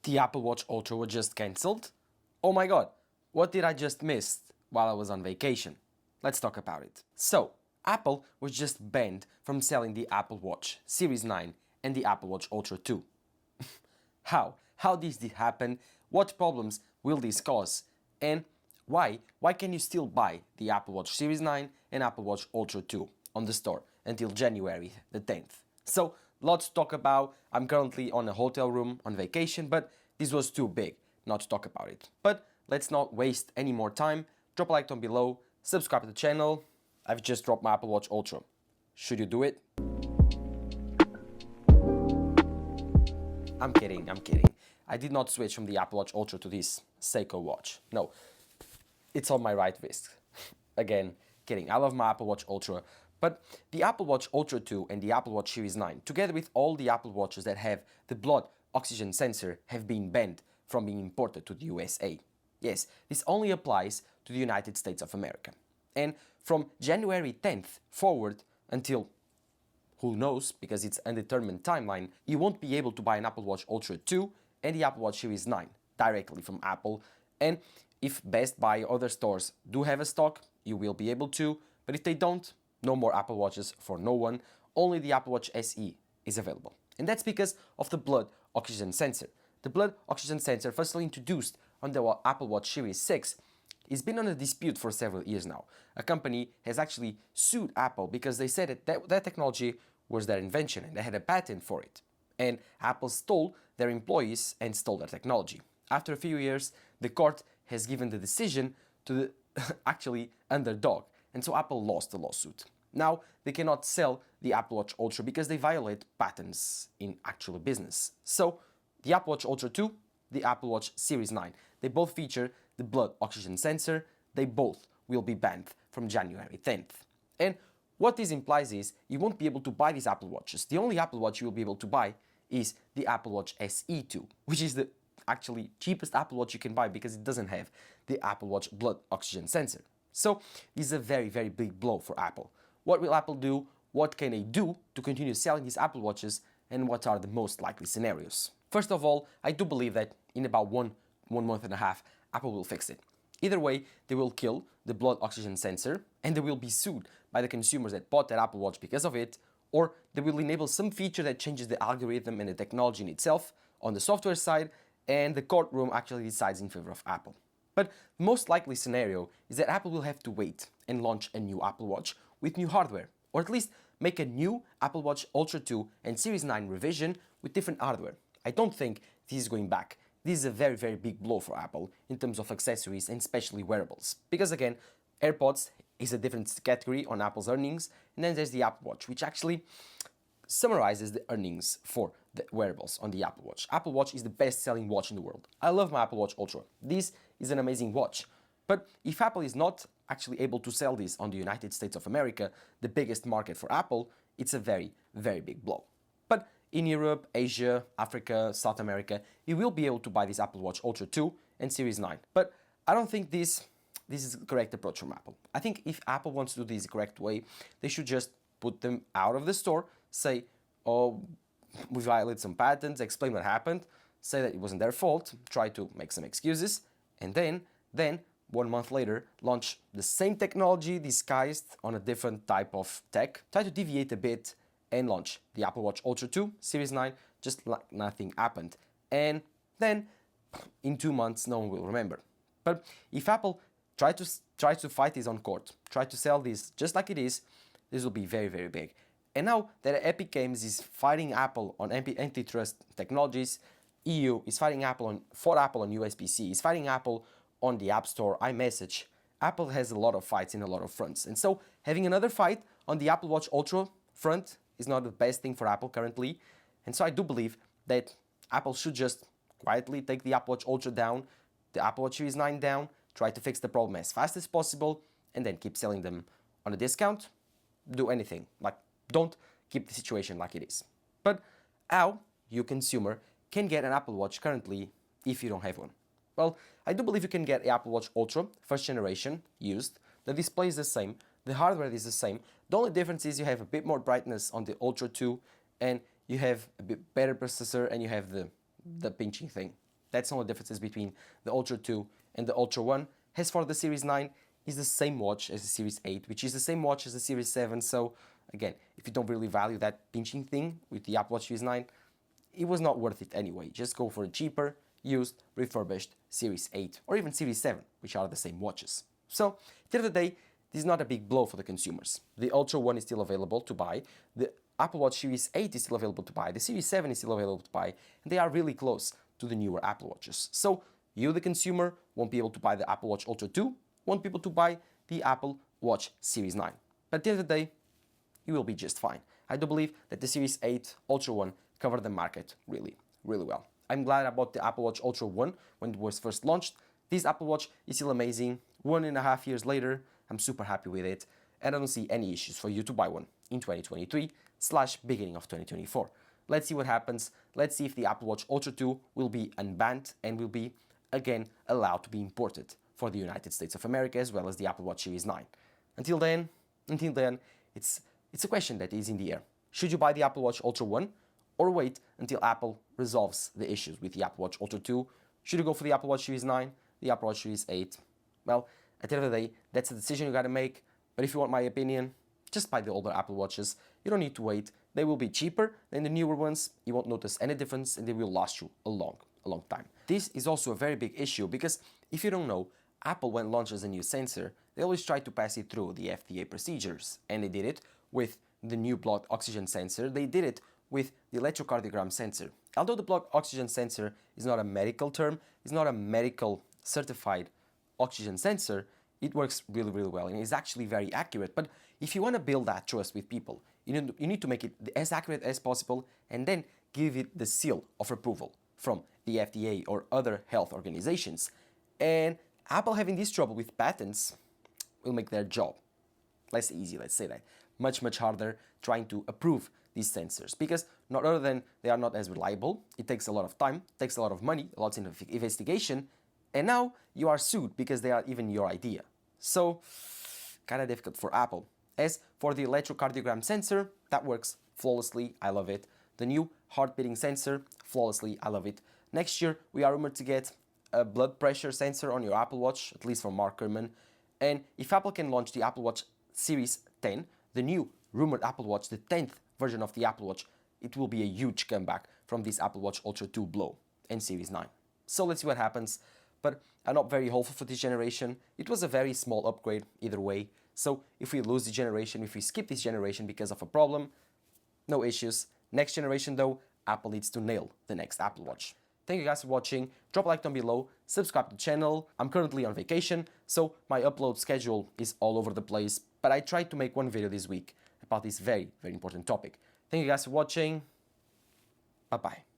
The Apple Watch Ultra was just cancelled? Oh my god, what did I just miss while I was on vacation? Let's talk about it. So, Apple was just banned from selling the Apple Watch Series 9 and the Apple Watch Ultra 2. How? How did this happen? What problems will this cause? And why? Why can you still buy the Apple Watch Series 9 and Apple Watch Ultra 2 on the store until January the 10th? So, lots to talk about. I'm currently on a hotel room on vacation, but this was too big not to talk about it. But let's not waste any more time. Drop a like down below, subscribe to the channel. I've just dropped my Apple Watch Ultra. Should you do it? I'm kidding. I did not switch from the Apple Watch Ultra to this Seiko watch. No, it's on my right wrist. Again, kidding. I love my Apple Watch Ultra, but the Apple Watch Ultra 2 and the Apple Watch Series 9, together with all the Apple Watches that have the blood oxygen sensor, have been banned from being imported to the USA. Yes, this only applies to the United States of America. And from January 10th forward until who knows, because it's an undetermined timeline, you won't be able to buy an Apple Watch Ultra 2 and the Apple Watch Series 9 directly from Apple. And if Best Buy or other stores do have a stock, you will be able to, but if they don't, no more Apple Watches for no one, only the Apple Watch SE is available. And that's because of the blood oxygen sensor. The blood oxygen sensor, firstly introduced on the Apple Watch Series 6, it's been on a dispute for several years now. A company has actually sued Apple because they said that technology was their invention and they had a patent for it. And Apple stole their employees and stole their technology. After a few years, the court has given the decision to the actually underdog, and so Apple lost the lawsuit. Now they cannot sell the Apple Watch Ultra because they violate patents in actual business. So the Apple Watch Ultra 2, the Apple Watch Series 9, they both feature the blood oxygen sensor. They both will be banned from January 10th. And what this implies is you won't be able to buy these Apple Watches. The only Apple Watch you will be able to buy is the Apple Watch SE2, which is the actually cheapest Apple Watch you can buy because it doesn't have the Apple Watch blood oxygen sensor. So this is a very, very big blow for Apple. What will Apple do? What can they do to continue selling these Apple Watches? And what are the most likely scenarios? First of all, I do believe that in about one month and a half, Apple will fix it. Either way, they will kill the blood oxygen sensor and they will be sued by the consumers that bought that Apple Watch because of it, or they will enable some feature that changes the algorithm and the technology in itself on the software side, and the courtroom actually decides in favor of Apple. But the most likely scenario is that Apple will have to wait and launch a new Apple Watch with new hardware, or at least make a new Apple Watch Ultra 2 and Series 9 revision with different hardware. I don't think this is going back. This is a very, very big blow for Apple in terms of accessories and especially wearables. Because again, AirPods is a different category on Apple's earnings, and then there's the Apple Watch, which actually summarizes the earnings for the wearables on the Apple Watch. Apple Watch is the best-selling watch in the world. I love my Apple Watch Ultra. This is an amazing watch. But if Apple is not actually able to sell this on the United States of America, the biggest market for Apple, it's a very, very big blow. But in Europe, Asia, Africa, South America, you will be able to buy this Apple Watch Ultra 2 and Series 9. But I don't think this is the correct approach from Apple. I think if Apple wants to do this the correct way, they should just put them out of the store, say, oh, we violated some patents, explain what happened, say that it wasn't their fault, try to make some excuses, and then 1 month later, launch the same technology disguised on a different type of tech, try to deviate a bit, and launch the Apple Watch Ultra 2 Series 9 just like nothing happened. And then in 2 months, no one will remember. But if Apple tries to fight this on court, try to sell this just like it is, this will be very, very big. And now that Epic Games is fighting Apple on antitrust technologies, EU is fighting Apple on USB-C, is fighting Apple on the App Store, iMessage. Apple has a lot of fights in a lot of fronts. And so having another fight on the Apple Watch Ultra front is not the best thing for Apple currently. And so I do believe that Apple should just quietly take the Apple Watch Ultra down, the Apple Watch Series 9 down, try to fix the problem as fast as possible, and then keep selling them on a discount. Do anything. Like, don't keep the situation like it is. But how you, consumer, can get an Apple Watch currently if you don't have one? Well, I do believe you can get the Apple Watch Ultra, first generation, used. The display is the same, the hardware is the same. The only difference is you have a bit more brightness on the Ultra 2, and you have a bit better processor, and you have the pinching thing. That's all the differences between the Ultra 2 and the Ultra 1. As for the Series 9, it's the same watch as the Series 8, which is the same watch as the Series 7. So again, if you don't really value that pinching thing with the Apple Watch Series 9, it was not worth it anyway. Just go for a cheaper, used, refurbished Series 8 or even Series 7, which are the same watches. So at the end of the day, this is not a big blow for the consumers. The Ultra 1 is still available to buy. The Apple Watch Series 8 is still available to buy. The Series 7 is still available to buy. And they are really close to the newer Apple Watches. So you, the consumer, won't be able to buy the Apple Watch Ultra 2, won't be able to buy the Apple Watch Series 9. But at the end of the day, you will be just fine. I do believe that the Series 8 Ultra 1 covered the market really, really well. I'm glad I bought the Apple Watch Ultra 1 when it was first launched. This Apple Watch is still amazing. 1.5 years later, I'm super happy with it, and I don't see any issues for you to buy one in 2023/beginning of 2024. Let's see what happens. Let's see if the Apple Watch Ultra 2 will be unbanned and will be, again, allowed to be imported for the United States of America, as well as the Apple Watch Series 9. Until then, it's a question that is in the air. Should you buy the Apple Watch Ultra 1 or wait until Apple resolves the issues with the Apple Watch Ultra 2? Should you go for the Apple Watch Series 9, the Apple Watch Series 8? Well, at the end of the day, that's a decision you gotta make. But if you want my opinion, just buy the older Apple Watches. You don't need to wait. They will be cheaper than the newer ones. You won't notice any difference and they will last you a long time. This is also a very big issue because if you don't know, Apple, when launches a new sensor, they always try to pass it through the FDA procedures. And they did it with the new blood oxygen sensor. They did it with the electrocardiogram sensor. Although the blood oxygen sensor is not a medical term, it's not a medical certified oxygen sensor, it works really, really well and is actually very accurate. But if you want to build that trust with people, you need to make it as accurate as possible and then give it the seal of approval from the FDA or other health organizations. And Apple having this trouble with patents will make their job less easy, let's say that. Much harder trying to approve these sensors because not other than they are not as reliable, it takes a lot of time, takes a lot of money, a lot of investigation, and now you are sued because they are even your idea. So, kind of difficult for Apple. As for the electrocardiogram sensor, that works flawlessly, I love it. The new heart beating sensor, flawlessly, I love it. Next year, we are rumored to get a blood pressure sensor on your Apple Watch, at least from Mark Gurman. And if Apple can launch the Apple Watch Series 10, the new rumored Apple Watch, the 10th version of the Apple Watch, it will be a huge comeback from this Apple Watch Ultra 2 blow and Series 9. So let's see what happens. But I'm not very hopeful for this generation. It was a very small upgrade either way. So if we lose the generation, if we skip this generation because of a problem, no issues. Next generation though, Apple needs to nail the next Apple Watch. Thank you guys for watching. Drop a like down below, subscribe to the channel. I'm currently on vacation, so my upload schedule is all over the place, but I tried to make one video this week about this very, very important topic. Thank you guys for watching. Bye-bye.